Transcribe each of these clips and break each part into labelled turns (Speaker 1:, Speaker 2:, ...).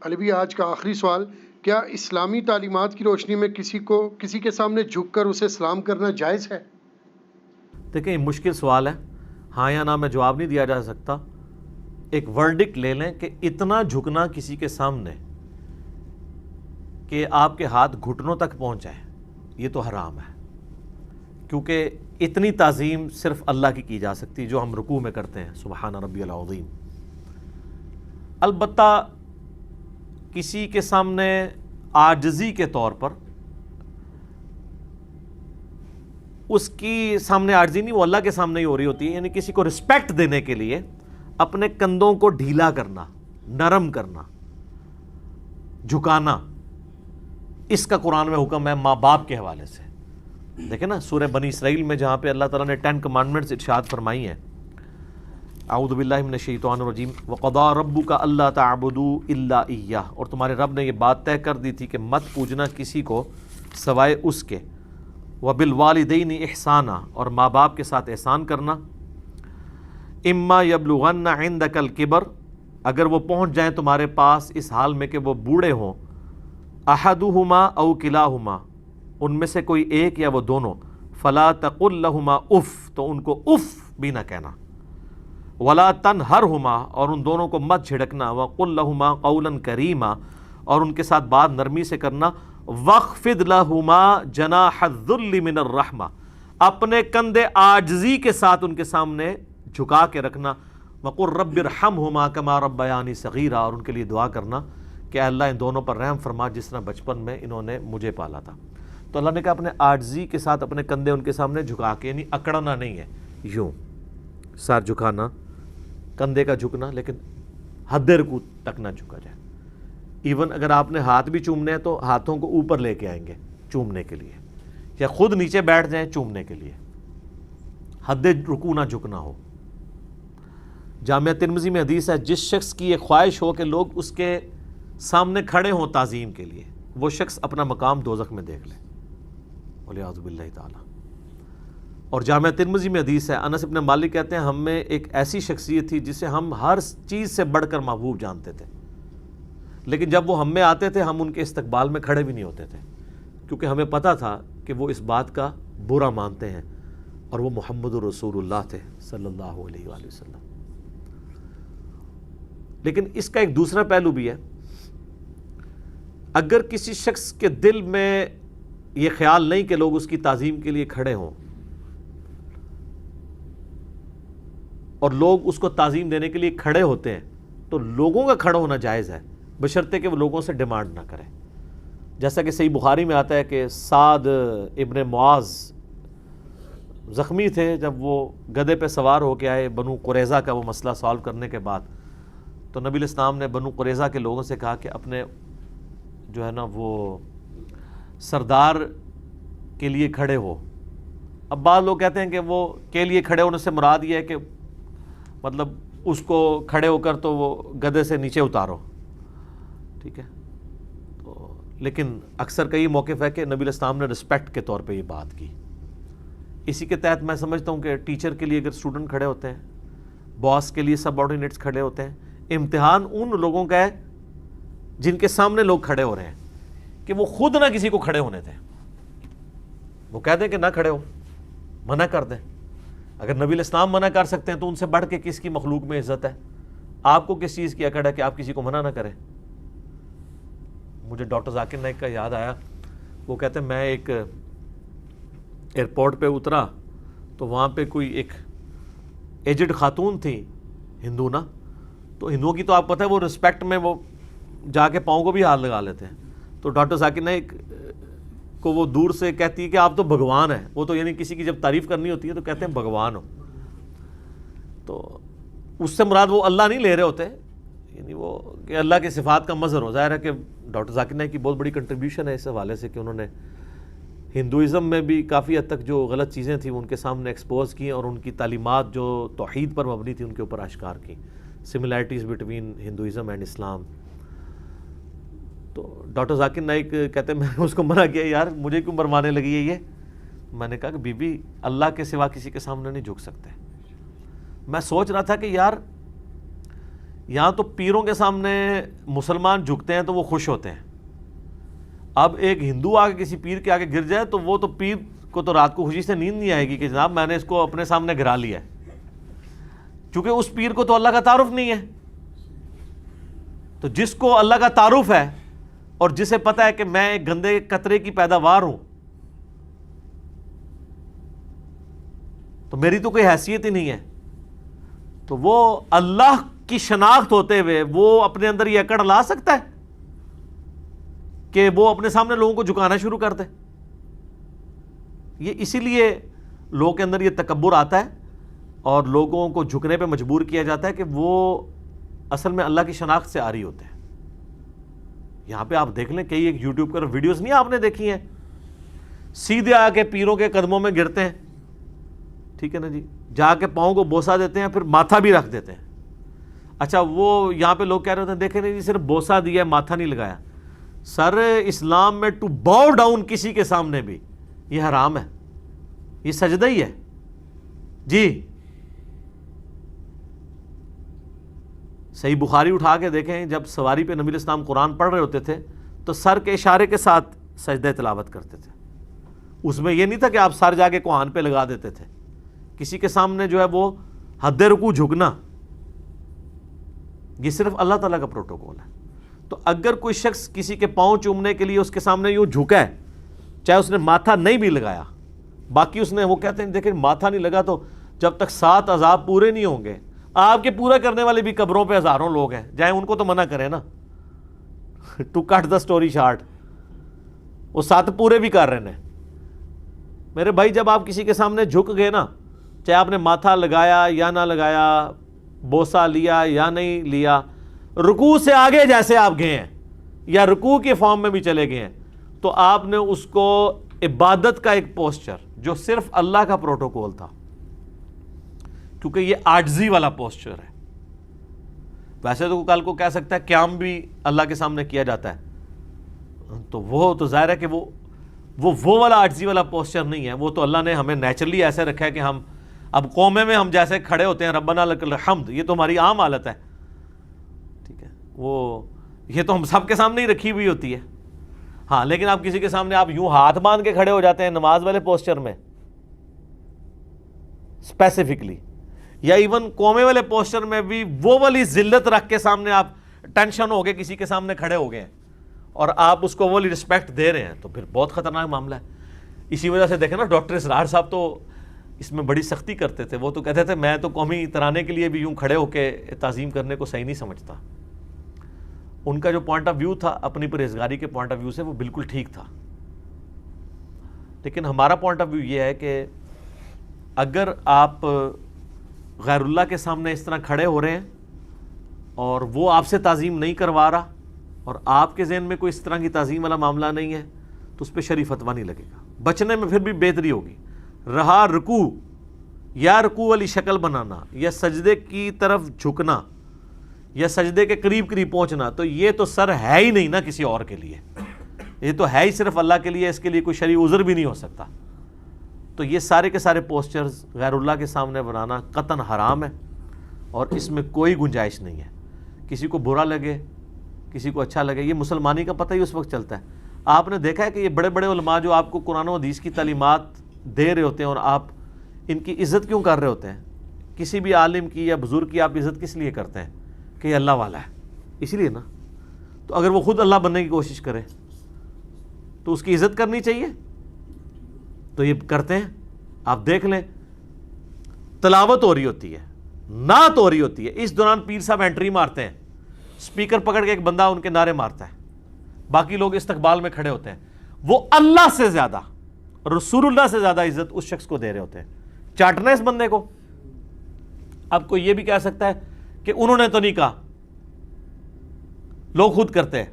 Speaker 1: علی بھی آج کا آخری سوال، کیا اسلامی تعلیمات کی روشنی میں کسی کے سامنے جھک کر اسے سلام کرنا جائز ہے؟
Speaker 2: دیکھیں یہ مشکل سوال ہے، ہاں یا نہ میں جواب نہیں دیا جا سکتا۔ ایک ورڈکٹ لے لیں کہ اتنا جھکنا کسی کے سامنے کہ آپ کے ہاتھ گھٹنوں تک پہنچ جائے، یہ تو حرام ہے، کیونکہ اتنی تعظیم صرف اللہ کی جا سکتی جو ہم رکوع میں کرتے ہیں، سبحان ربی العظیم۔ البتہ کسی کے سامنے عاجزی کے طور پر، اس کی سامنے عاجزی نہیں، وہ اللہ کے سامنے ہی ہو رہی ہوتی ہے، یعنی کسی کو رسپیکٹ دینے کے لیے اپنے کندھوں کو ڈھیلا کرنا، نرم کرنا، جھکانا، اس کا قرآن میں حکم ہے ماں باپ کے حوالے سے۔ دیکھیں نا سورہ بنی اسرائیل میں جہاں پہ اللہ تعالیٰ نے 10 کمانڈمنٹس ارشاد فرمائی ہیں، اعوذ باللہ من الشیطان الرجیم، وَقَضَىٰ رَبُّكَ أَلَّا تَعْبُدُوا إِلَّا إِيَّاهُ، اور تمہارے رب نے یہ بات طے کر دی تھی کہ مت پوجنا کسی کو سوائے اس کے، وَبِالْوَالِدَيْنِ إِحْسَانًا، اور ماں باپ کے ساتھ احسان کرنا، اِمَّا يَبْلُغَنَّ عِندَكَ الْكِبَرَ، اگر وہ پہنچ جائیں تمہارے پاس اس حال میں کہ وہ بوڑھے ہوں، أَحَدُهُمَا أَوْ كِلَاهُمَا، ان میں سے کوئی ایک یا وہ دونوں، فَلَا تَقُلْ لَهُمَا اُف، تو ان کو اف بھی نہ کہنا، وَلَا تَنْهَرْهُمَا، اور ان دونوں کو مت جھڑکنا، وَقُلْ لَهُمَا قَوْلًا كَرِيمًا، اور ان کے ساتھ بات نرمی سے کرنا، وَاخْفِضْ لَهُمَا جَنَاحَ الذُّلِّ مِنَ الرَّحْمَةِ، اپنے کندھے عاجزی کے ساتھ ان کے سامنے جھکا کے رکھنا، وَقُلْ رَبِّ ارْحَمْهُمَا كَمَا رَبَّيَانِي صَغِيرًا، اور ان کے لیے دعا کرنا کہ اللہ ان دونوں پر رحم فرما جس طرح بچپن میں انہوں نے مجھے پالا تھا۔ تو اللہ نے کہا اپنے عاجزی کے ساتھ اپنے کندھے ان کے سامنے جھکا کے، یعنی اکڑنا نہیں ہے، یوں سر جھکانا، کندھے کا جھکنا، لیکن حد رکوع تک نہ جھکا جائے۔ ایون اگر آپ نے ہاتھ بھی چومنے ہیں تو ہاتھوں کو اوپر لے کے آئیں گے چومنے کے لیے، یا خود نیچے بیٹھ جائیں چومنے کے لیے، حد رکوع نہ جھکنا ہو۔ جامعہ ترمذی میں حدیث ہے، جس شخص کی یہ خواہش ہو کہ لوگ اس کے سامنے کھڑے ہوں تعظیم کے لیے، وہ شخص اپنا مقام دوزخ میں دیکھ لے، والعیاذ باللہ تعالی۔ اور جامعہ ترمذی میں حدیث ہے، انس ابن مالک کہتے ہیں ہم میں ایک ایسی شخصیت تھی جسے ہم ہر چیز سے بڑھ کر محبوب جانتے تھے، لیکن جب وہ ہم میں آتے تھے ہم ان کے استقبال میں کھڑے بھی نہیں ہوتے تھے، کیونکہ ہمیں پتہ تھا کہ وہ اس بات کا برا مانتے ہیں، اور وہ محمد رسول اللہ تھے صلی اللہ علیہ وآلہ وسلم۔ لیکن اس کا ایک دوسرا پہلو بھی ہے، اگر کسی شخص کے دل میں یہ خیال نہیں کہ لوگ اس کی تعظیم کے لیے کھڑے ہوں، اور لوگ اس کو تعظیم دینے کے لیے کھڑے ہوتے ہیں، تو لوگوں کا کھڑا ہونا جائز ہے، بشرطے کہ وہ لوگوں سے ڈیمانڈ نہ کرے۔ جیسا کہ صحیح بخاری میں آتا ہے کہ سعد ابن معاذ زخمی تھے، جب وہ گدھے پہ سوار ہو کے آئے بنو قریظہ کا وہ مسئلہ سالو کرنے کے بعد، تو نبی علیہ السلام نے بنو قریظہ کے لوگوں سے کہا کہ اپنے جو ہے نا وہ سردار کے لیے کھڑے ہو۔ اب بعض لوگ کہتے ہیں کہ وہ کے لیے کھڑے ہونے سے مراد یہ ہے کہ مطلب اس کو کھڑے ہو کر تو وہ گدھے سے نیچے اتارو، ٹھیک ہے، تو لیکن اکثر کئی موقف ہے کہ نبی علیہ السلام نے رسپیکٹ کے طور پہ یہ بات کی۔ اسی کے تحت میں سمجھتا ہوں کہ ٹیچر کے لیے اگر اسٹوڈنٹ کھڑے ہوتے ہیں، باس کے لیے سب آرڈینیٹس کھڑے ہوتے ہیں، امتحان ان لوگوں کا ہے جن کے سامنے لوگ کھڑے ہو رہے ہیں کہ وہ خود نہ کسی کو کھڑے ہونے دیں، وہ کہہ دیں کہ نہ کھڑے ہو، منع کر دیں۔ اگر نبی علیہ السلام منع کر سکتے ہیں تو ان سے بڑھ کے کس کی مخلوق میں عزت ہے؟ آپ کو کس چیز کی اکڑ ہے کہ آپ کسی کو منع نہ کریں؟ مجھے ڈاکٹر ذاکر نائک کا یاد آیا، وہ کہتے ہیں میں ایک ایئرپورٹ پہ اترا تو وہاں پہ کوئی ایک ایجڈ خاتون تھی، ہندو نا، تو ہندوؤں کی تو آپ پتہ ہے وہ رسپیکٹ میں وہ جا کے پاؤں کو بھی ہاتھ لگا لیتے ہیں، تو ڈاکٹر ذاکر نائک کو وہ دور سے کہتی ہے کہ آپ تو بھگوان ہیں، وہ تو یعنی کسی کی جب تعریف کرنی ہوتی ہے تو کہتے ہیں بھگوان ہو، تو اس سے مراد وہ اللہ نہیں لے رہے ہوتے، یعنی وہ کہ اللہ کی صفات کا مظہر ہو۔ ظاہر ہے کہ ڈاکٹر ذاکر نائک کی بہت بڑی کنٹریبیوشن ہے اس حوالے سے کہ انہوں نے ہندوازم میں بھی کافی حد تک جو غلط چیزیں تھیں ان کے سامنے ایکسپوز کی، اور ان کی تعلیمات جو توحید پر مبنی تھی ان کے اوپر اشکار کی، سملیرٹیز بٹوین ہندوازم اینڈ اسلام۔ تو ڈاکٹر ذاکر نائک کہتے ہیں میں نے اس کو منع کیا، یار مجھے کیوں مروانے لگی ہے یہ؟ میں نے کہا کہ بی بی اللہ کے سوا کسی کے سامنے نہیں جھک سکتے۔ میں سوچ رہا تھا کہ یار یہاں تو پیروں کے سامنے مسلمان جھکتے ہیں تو وہ خوش ہوتے ہیں. اب ایک ہندو آ کے کسی پیر کے آگے گر جائے تو وہ تو پیر کو تو رات کو خوشی سے نیند نہیں آئے گی کہ جناب میں نے اس کو اپنے سامنے گرا لیا ہے, کیونکہ اس پیر کو تو اللہ کا تعارف نہیں ہے. تو جس کو اللہ کا تعارف ہے اور جسے پتہ ہے کہ میں ایک گندے قطرے کی پیداوار ہوں, تو میری تو کوئی حیثیت ہی نہیں ہے, تو وہ اللہ کی شناخت ہوتے ہوئے وہ اپنے اندر یہ اکڑ لا سکتا ہے کہ وہ اپنے سامنے لوگوں کو جھکانا شروع کر دے. یہ اسی لیے لوگوں کے اندر یہ تکبر آتا ہے اور لوگوں کو جھکنے پہ مجبور کیا جاتا ہے کہ وہ اصل میں اللہ کی شناخت سے آری ہوتے ہیں. یہاں پہ آپ دیکھ لیں کئی ایک یوٹیوب پر ویڈیوز نہیں آپ نے دیکھی ہیں, سیدھے آ کے پیروں کے قدموں میں گرتے ہیں, ٹھیک ہے نا جی, جا کے پاؤں کو بوسہ دیتے ہیں, پھر ماتھا بھی رکھ دیتے ہیں. اچھا وہ یہاں پہ لوگ کہہ رہے ہوتے ہیں دیکھیں نہیں جی صرف بوسہ دیا ہے ماتھا نہیں لگایا. سر اسلام میں ٹو باؤ ڈاؤن کسی کے سامنے بھی یہ حرام ہے, یہ سجدہ ہی ہے جی. صحیح بخاری اٹھا کے دیکھیں, جب سواری پہ نبی علیہ السلام قرآن پڑھ رہے ہوتے تھے تو سر کے اشارے کے ساتھ سجدہ تلاوت کرتے تھے. اس میں یہ نہیں تھا کہ آپ سر جا کے کوہان پہ لگا دیتے تھے. کسی کے سامنے جو ہے وہ حد رکوع جھکنا, یہ صرف اللہ تعالیٰ کا پروٹوکول ہے. تو اگر کوئی شخص کسی کے پاؤں چومنے کے لیے اس کے سامنے یوں جھکا ہے, چاہے اس نے ماتھا نہیں بھی لگایا, باقی اس نے وہ کہتے ہیں دیکھیں ماتھا نہیں لگا تو جب تک 7 عذاب پورے نہیں ہوں گے. آپ کے پورا کرنے والے بھی قبروں پہ ہزاروں لوگ ہیں, جائیں ان کو تو منع کریں نا. To cut the story short, وہ 7 پورے بھی کر رہے ہیں. میرے بھائی جب آپ کسی کے سامنے جھک گئے نا, چاہے آپ نے ماتھا لگایا یا نہ لگایا, بوسہ لیا یا نہیں لیا, رکوع سے آگے جیسے آپ گئے ہیں یا رکوع کے فارم میں بھی چلے گئے ہیں, تو آپ نے اس کو عبادت کا ایک پوسچر جو صرف اللہ کا پروٹوکول تھا, کیونکہ یہ عاجزی والا پوسچر ہے. ویسے تو کل کو کہہ سکتا ہے قیام بھی اللہ کے سامنے کیا جاتا ہے, تو وہ تو ظاہر ہے کہ وہ والا عاجزی والا پوسچر نہیں ہے. وہ تو اللہ نے ہمیں نیچرلی ایسے رکھا ہے کہ ہم اب قومے میں ہم جیسے کھڑے ہوتے ہیں ربنا لک الحمد, یہ تو ہماری عام حالت ہے, ٹھیک ہے, وہ یہ تو ہم سب کے سامنے ہی رکھی ہوئی ہوتی ہے. ہاں لیکن آپ کسی کے سامنے آپ یوں ہاتھ باندھ کے کھڑے ہو جاتے ہیں نماز والے پوسچر میں اسپیسیفکلی, یا ایون قومے والے پوسچر میں بھی وہ والی ذلت رکھ کے سامنے آپ ٹینشن ہو گئے کسی کے سامنے کھڑے ہو گئے ہیں اور آپ اس کو وہ والی رسپیکٹ دے رہے ہیں, تو پھر بہت خطرناک معاملہ ہے. اسی وجہ سے دیکھیں نا ڈاکٹر اسرار صاحب تو اس میں بڑی سختی کرتے تھے. وہ تو کہتے تھے میں تو قومی ترانے کے لیے بھی یوں کھڑے ہو کے تعظیم کرنے کو صحیح نہیں سمجھتا. ان کا جو پوائنٹ آف ویو تھا اپنی پرہیزگاری کے پوائنٹ آف ویو سے وہ بالکل ٹھیک تھا, لیکن ہمارا پوائنٹ آف ویو یہ ہے کہ اگر آپ غیر اللہ کے سامنے اس طرح کھڑے ہو رہے ہیں اور وہ آپ سے تعظیم نہیں کروا رہا اور آپ کے ذہن میں کوئی اس طرح کی تعظیم والا معاملہ نہیں ہے, تو اس پہ شرعی فتویٰ نہیں لگے گا. بچنے میں پھر بھی بہتری ہوگی. رہا رکوع یا رکوع والی شکل بنانا یا سجدے کی طرف جھکنا یا سجدے کے قریب قریب پہنچنا, تو یہ تو سر ہے ہی نہیں نا کسی اور کے لیے, یہ تو ہے ہی صرف اللہ کے لیے, اس کے لیے کوئی شرعی عذر بھی نہیں ہو سکتا. تو یہ سارے کے سارے پوسچرز غیر اللہ کے سامنے بنانا قطعاً حرام ہے اور اس میں کوئی گنجائش نہیں ہے. کسی کو برا لگے کسی کو اچھا لگے, یہ مسلمانی کا پتہ ہی اس وقت چلتا ہے. آپ نے دیکھا ہے کہ یہ بڑے بڑے علماء جو آپ کو قرآن و حدیث کی تعلیمات دے رہے ہوتے ہیں اور آپ ان کی عزت کیوں کر رہے ہوتے ہیں؟ کسی بھی عالم کی یا بزرگ کی آپ عزت کس لیے کرتے ہیں؟ کہ یہ اللہ والا ہے, اسی لیے نا. تو اگر وہ خود اللہ بننے کی کوشش کرے تو اس کی عزت کرنی چاہیے, تو یہ کرتے ہیں. آپ دیکھ لیں تلاوت ہو رہی ہوتی ہے, نعت ہو رہی ہوتی ہے, اس دوران پیر صاحب انٹری مارتے ہیں, سپیکر پکڑ کے ایک بندہ ان کے نعرے مارتا ہے, باقی لوگ استقبال میں کھڑے ہوتے ہیں. وہ اللہ سے زیادہ رسول اللہ سے زیادہ عزت اس شخص کو دے رہے ہوتے ہیں. چاٹنا اس بندے کو. اب کوئی یہ بھی کہہ سکتا ہے کہ انہوں نے تو نہیں کہا, لوگ خود کرتے ہیں,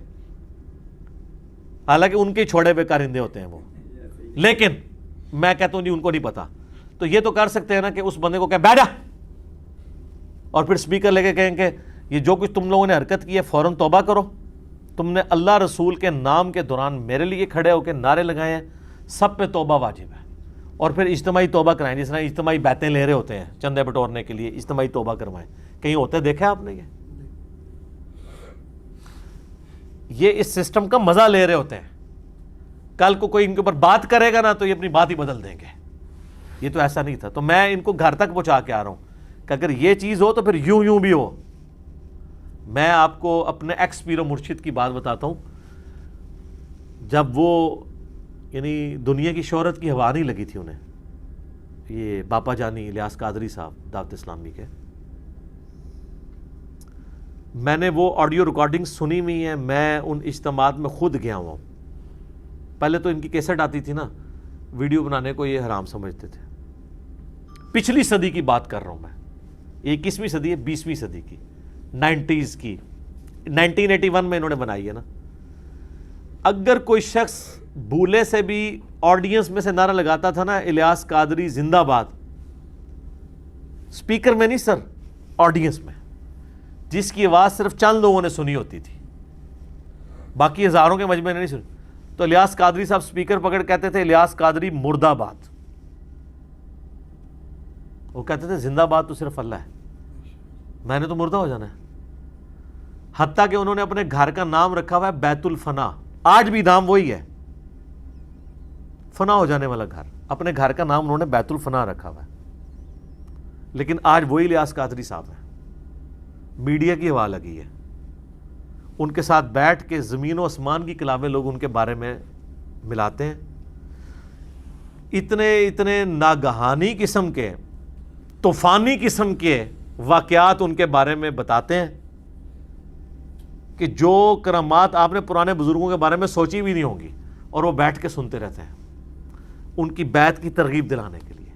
Speaker 2: حالانکہ ان کے چھوڑے ہوئے کارندے ہوتے ہیں وہ, لیکن میں کہتا ہوں جی ان کو نہیں پتا. تو یہ تو کر سکتے ہیں نا کہ اس بندے کو کہ بیٹھ جا, اور پھر سپیکر لے کے کہیں کہ یہ جو کچھ تم لوگوں نے حرکت کی ہے فوراً توبہ کرو, تم نے اللہ رسول کے نام کے دوران میرے لیے کھڑے ہو کے نعرے لگائے ہیں, سب پہ توبہ واجب ہے. اور پھر اجتماعی توبہ کرائیں, جس طرح اجتماعی بیعتیں لے رہے ہوتے ہیں چندے بٹورنے کے لیے, اجتماعی توبہ کروائیں. کہیں ہوتے دیکھا آپ نے یہ؟ یہ اس سسٹم کا مزہ لے رہے ہوتے ہیں. کل کو کوئی ان کے اوپر بات کرے گا نا تو یہ اپنی بات ہی بدل دیں گے. یہ تو ایسا نہیں تھا. تو میں ان کو گھر تک پہنچا کے آ رہا ہوں کہ اگر یہ چیز ہو تو پھر یوں بھی ہو. میں آپ کو اپنے ایکس پیر و مرشد کی بات بتاتا ہوں. جب وہ یعنی دنیا کی شہرت کی ہوا نہیں لگی تھی انہیں, یہ باپا جانی الیاس قادری صاحب دعوت اسلامی کے, میں نے وہ آڈیو ریکارڈنگ سنی ہوئی ہیں. میں ان اجتماعات میں خود گیا ہوا ہوں. پہلے تو ان کی کیسٹ آتی تھی نا, ویڈیو بنانے کو یہ حرام سمجھتے تھے. پچھلی صدی کی بات کر رہا ہوں میں, 21ویں صدی ہے, 20ویں صدی کی, 90s کی, 1981 میں انہوں نے بنائی ہے نا. اگر کوئی شخص بھولے سے بھی آڈینس میں سے نعرہ لگاتا تھا نا الیاس قادری زندہ باد, سپیکر میں نہیں سر, آڈینس میں, جس کی آواز صرف چند لوگوں نے سنی ہوتی تھی, باقی ہزاروں کے مجمع نے نہیں سنی, تو الیاس قادری صاحب سپیکر پکڑ کہتے تھے الیاس قادری مرد آباد. وہ کہتے تھے زندہ باد تو صرف اللہ ہے, میں نے تو مردہ ہو جانا ہے. حتیٰ کہ انہوں نے اپنے گھر کا نام رکھا ہوا ہے بیت الفنا. آج بھی نام وہی ہے, فنا ہو جانے والا گھر. اپنے گھر کا نام انہوں نے بیت الفنا رکھا ہوا ہے, لیکن آج وہی الیاس قادری صاحب ہیں. میڈیا کی ہوا لگی ہے. ان کے ساتھ بیٹھ کے زمین و آسمان کی کلامیں لوگ ان کے بارے میں ملاتے ہیں. اتنے ناگہانی قسم کے, طوفانی قسم کے واقعات ان کے بارے میں بتاتے ہیں کہ جو کرامات آپ نے پرانے بزرگوں کے بارے میں سوچی بھی نہیں ہوں گی, اور وہ بیٹھ کے سنتے رہتے ہیں ان کی بیعت کی ترغیب دلانے کے لیے.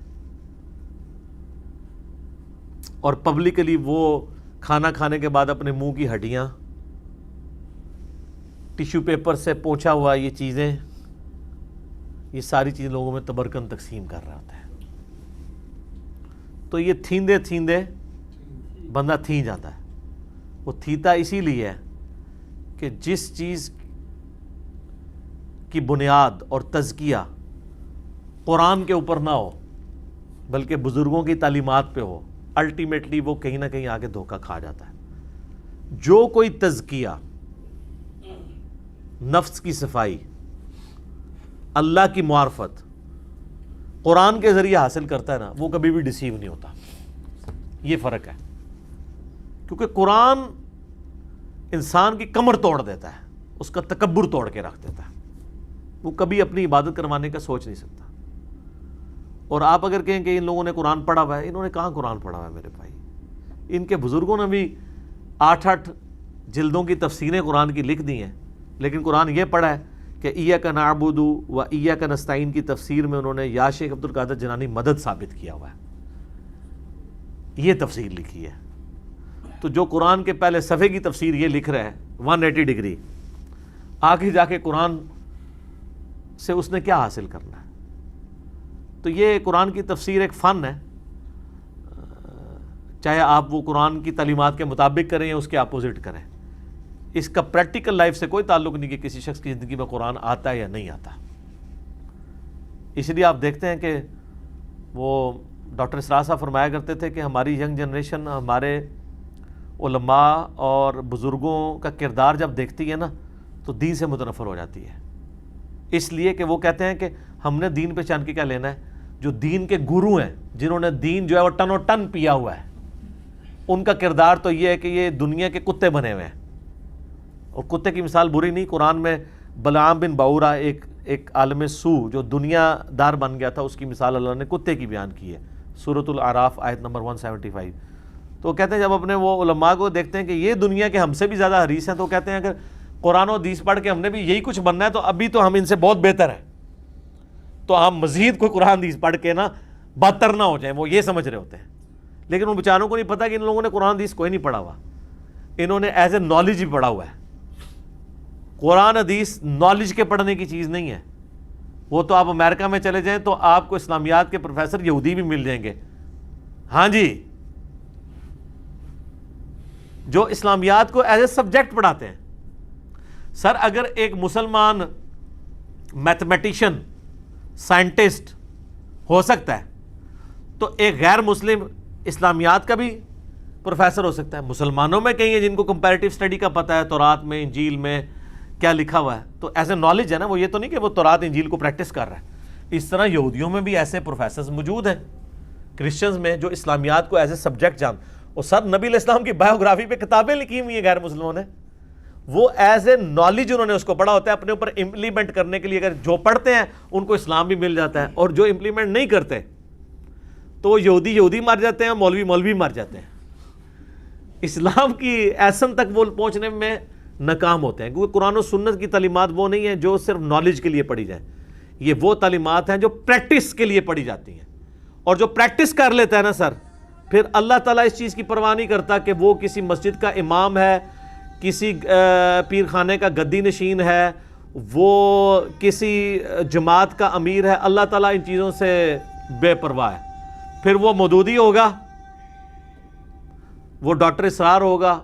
Speaker 2: اور پبلکلی وہ کھانا کھانے کے بعد اپنے منہ کی ہڈیاں ٹیشو پیپر سے پوچھا ہوا یہ چیزیں, یہ ساری چیزیں لوگوں میں تبرکن تقسیم کر رہا ہوتا ہے. تو یہ تھیندے بندہ تھی جاتا ہے. وہ تھیتا اسی لیے ہے کہ جس چیز کی بنیاد اور تزکیہ قرآن کے اوپر نہ ہو بلکہ بزرگوں کی تعلیمات پہ ہو, الٹیمیٹلی وہ کہیں نہ کہیں آگے دھوکہ کھا جاتا ہے. جو کوئی تزکیہ, نفس کی صفائی, اللہ کی معرفت قرآن کے ذریعے حاصل کرتا ہے نا, وہ کبھی بھی ڈیسیو نہیں ہوتا. یہ فرق ہے, کیونکہ قرآن انسان کی کمر توڑ دیتا ہے, اس کا تکبر توڑ کے رکھ دیتا ہے. وہ کبھی اپنی عبادت کروانے کا سوچ نہیں سکتا. اور آپ اگر کہیں کہ ان لوگوں نے قرآن پڑھا ہوا ہے, انہوں نے کہاں قرآن پڑھا ہوا ہے میرے بھائی. ان کے بزرگوں نے بھی 8 جلدوں کی تفسیریں قرآن کی لکھ دی ہیں, لیکن قرآن یہ پڑھا ہے کہ ایاک نعبد و ایاک نستعین کی تفسیر میں انہوں نے یا شیخ عبد القادر جیلانی مدد ثابت کیا ہوا ہے, یہ تفسیر لکھی ہے. تو جو قرآن کے پہلے صفحے کی تفسیر یہ لکھ رہا ہے 180 ڈگری, آگے جا کے قرآن سے اس نے کیا حاصل کرنا ہے. تو یہ قرآن کی تفسیر ایک فن ہے, چاہے آپ وہ قرآن کی تعلیمات کے مطابق کریں یا اس کے اپوزٹ کریں. اس کا پریکٹیکل لائف سے کوئی تعلق نہیں کہ کسی شخص کی زندگی میں قرآن آتا ہے یا نہیں آتا. اس لیے آپ دیکھتے ہیں کہ وہ ڈاکٹر اسرار صاحب فرمایا کرتے تھے کہ ہماری ینگ جنریشن ہمارے علماء اور بزرگوں کا کردار جب دیکھتی ہے نا تو دین سے متنفر ہو جاتی ہے. اس لیے کہ وہ کہتے ہیں کہ ہم نے دین پہچان کے کیا لینا ہے. جو دین کے گرو ہیں, جنہوں نے دین جو ہے وہ ٹن و ٹن پیا ہوا ہے, ان کا کردار تو یہ ہے کہ یہ دنیا کے کتے بنے ہوئے ہیں. اور کتے کی مثال بری نہیں, قرآن میں بلعام بن باورا ایک عالم سو جو دنیا دار بن گیا تھا, اس کی مثال اللہ نے کتے کی بیان کی ہے, سورۃ الاعراف آیت نمبر 175. تو کہتے ہیں جب اپنے وہ علماء کو دیکھتے ہیں کہ یہ دنیا کے ہم سے بھی زیادہ حریص ہیں, تو کہتے ہیں اگر قرآن و حدیث پڑھ کے ہم نے بھی یہی کچھ بننا ہے تو ابھی تو ہم ان سے بہت بہتر ہیں, تو ہم مزید کوئی قرآن حدیث پڑھ کے نا بدتر نہ ہو جائیں. وہ یہ سمجھ رہے ہوتے ہیں, لیکن ان بیچاروں کو نہیں پتا کہ ان لوگوں نے قرآن حدیث کوئی نہیں پڑھا ہوا, انہوں نے ایز اے نالج ہی پڑھا ہوا ہے. قرآن حدیث نالج کے پڑھنے کی چیز نہیں ہے. وہ تو آپ امریکہ میں چلے جائیں تو آپ کو اسلامیات کے پروفیسر یہودی بھی مل جائیں گے, ہاں جی, جو اسلامیات کو ایز اے سبجیکٹ پڑھاتے ہیں. سر اگر ایک مسلمان میتھمیٹیشین سائنٹسٹ ہو سکتا ہے تو ایک غیر مسلم اسلامیات کا بھی پروفیسر ہو سکتا ہے. مسلمانوں میں کئی ہیں جن کو کمپیریٹیو اسٹڈی کا پتہ ہے, تورات میں, انجیل میں, کیا لکھا ہوا ہے. تو ایز اے نالج ہے نا, وہ یہ تو نہیں کہ وہ تورات انجیل کو پریکٹس کر رہا ہے. اس طرح یہودیوں میں بھی ایسے پروفیسرز موجود ہیں, کرسچنز میں, جو اسلامیات کو ایز اے سبجیکٹ اور سر نبی علیہ السلام کی بایوگرافی پہ کتابیں لکھی ہوئی ہیں غیر مسلموں نے, وہ ایز اے نالج انہوں نے اس کو پڑھا ہوتا ہے اپنے اوپر امپلیمنٹ کرنے کے لیے. اگر جو پڑھتے ہیں ان کو اسلام بھی مل جاتا ہے, اور جو امپلیمنٹ نہیں کرتے تو یہودی مر جاتے ہیں, مولوی مر جاتے ہیں. اسلام کی ایسن تک وہ پہنچنے میں ناکام ہوتے ہیں, کیونکہ قرآن و سنت کی تعلیمات وہ نہیں ہیں جو صرف نالج کے لیے پڑھی جائیں. یہ وہ تعلیمات ہیں جو پریکٹس کے لیے پڑھی جاتی ہیں, اور جو پریکٹس کر لیتا ہے نا سر, پھر اللہ تعالیٰ اس چیز کی پرواہ نہیں کرتا کہ وہ کسی مسجد کا امام ہے, کسی پیر خانے کا گدی نشین ہے, وہ کسی جماعت کا امیر ہے. اللہ تعالیٰ ان چیزوں سے بے پرواہ ہے. پھر وہ مودودی ہوگا, وہ ڈاکٹر اسرار ہوگا,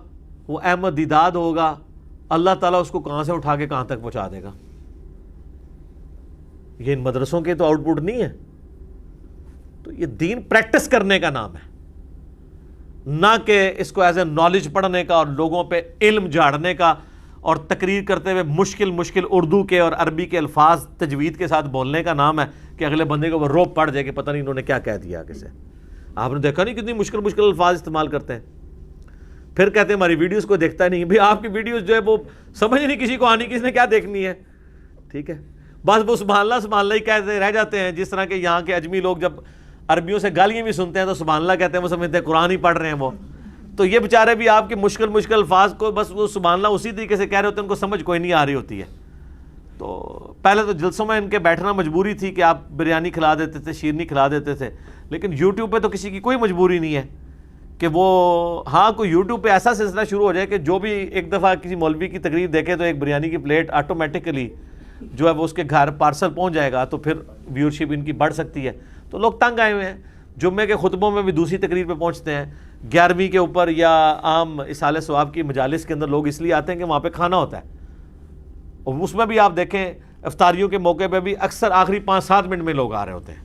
Speaker 2: وہ احمد دیداد ہوگا, اللہ تعالیٰ اس کو کہاں سے اٹھا کے کہاں تک پہنچا دے گا. یہ ان مدرسوں کے تو آؤٹ پٹ نہیں ہے. تو یہ دین پریکٹس کرنے کا نام ہے, نہ کہ اس کو ایز اے نالج پڑھنے کا اور لوگوں پہ علم جھاڑنے کا, اور تقریر کرتے ہوئے مشکل اردو کے اور عربی کے الفاظ تجوید کے ساتھ بولنے کا نام ہے کہ اگلے بندے کو وہ روب پڑ جائے کہ پتہ نہیں انہوں نے کیا کہہ دیا آگے سے. آپ نے دیکھا نہیں کتنی مشکل الفاظ استعمال کرتے ہیں, پھر کہتے ہیں ہماری ویڈیوز کو دیکھتا نہیں. بھئی آپ کی ویڈیوز جو ہے وہ سمجھ نہیں کسی کو آنی, کس نے کیا دیکھنی ہے. ٹھیک ہے, بس وہ سبحان اللہ ہی کہتے رہ جاتے ہیں. جس طرح کہ یہاں کے اجمی لوگ جب عربیوں سے گالیاں بھی سنتے ہیں تو سبحان اللہ کہتے ہیں, وہ سمجھتے ہیں قرآن ہی پڑھ رہے ہیں وہ. تو یہ بیچارے بھی آپ کے مشکل الفاظ کو بس وہ سبحان اللہ اسی طریقے سے کہہ رہے ہوتے ہیں, ان کو سمجھ کوئی نہیں آ رہی ہوتی ہے. تو پہلے تو جلسوں میں ان کے بیٹھنا مجبوری تھی کہ آپ بریانی کھلا دیتے تھے, شیرنی کھلا دیتے تھے, لیکن یوٹیوب پہ تو کسی کی کوئی مجبوری نہیں ہے کہ وہ, ہاں کوئی یوٹیوب پہ ایسا سلسلہ شروع ہو جائے کہ جو بھی ایک دفعہ کسی مولوی کی تقریر دیکھے تو ایک بریانی کی پلیٹ آٹومیٹکلی جو ہے وہ اس کے گھر پارسل پہنچ جائے گا, تو پھر ویورشپ ان کی بڑھ سکتی ہے. تو لوگ تنگ آئے ہوئے ہیں. جمعے کے خطبوں میں بھی دوسری تقریر پہ پہنچتے ہیں, 11ویں کے اوپر یا عام اصالہ ثواب کی مجالس کے اندر لوگ اس لیے آتے ہیں کہ وہاں پہ کھانا ہوتا ہے, اور اس میں بھی آپ دیکھیں افطاریوں کے موقع پہ بھی اکثر آخری 5-7 منٹ میں لوگ آ رہے ہوتے ہیں.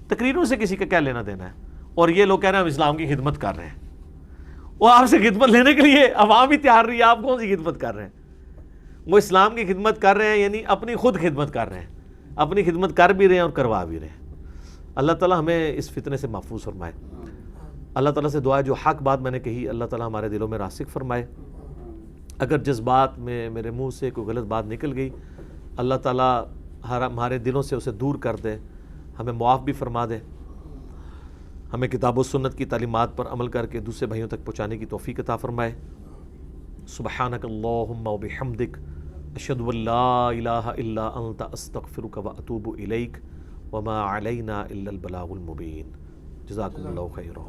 Speaker 2: تقریروں سے کسی کا کیا لینا دینا ہے. اور یہ لوگ کہہ رہے ہیں ہم اسلام کی خدمت کر رہے ہیں. وہ آپ سے خدمت لینے کے لیے عوام ہی تیار رہی ہے, آپ کون سی خدمت کر رہے ہیں. وہ اسلام کی خدمت کر رہے ہیں, یعنی اپنی خود خدمت کر رہے ہیں, اپنی خدمت کر بھی رہے ہیں اور کروا بھی رہے ہیں. اللہ تعالیٰ ہمیں اس فتنے سے محفوظ فرمائے. اللہ تعالیٰ سے دعا ہے جو حق بات میں نے کہی اللہ تعالیٰ ہمارے دلوں میں راسخ فرمائے. اگر جس بات میں میرے منہ سے کوئی غلط بات نکل گئی, اللہ تعالیٰ ہمارے دلوں سے اسے دور کر دے, ہمیں معاف بھی فرما دے, ہمیں کتاب و سنت کی تعلیمات پر عمل کر کے دوسرے بھائیوں تک پہنچانے کی توفیق عطا فرمائے. سبحانک اللہم و بحمدک, اشہد ان لا الہ الا انت, استغفرک و اتوب الیک, وما علینا الا البلاغ المبین. جزاکم اللہ خیرا.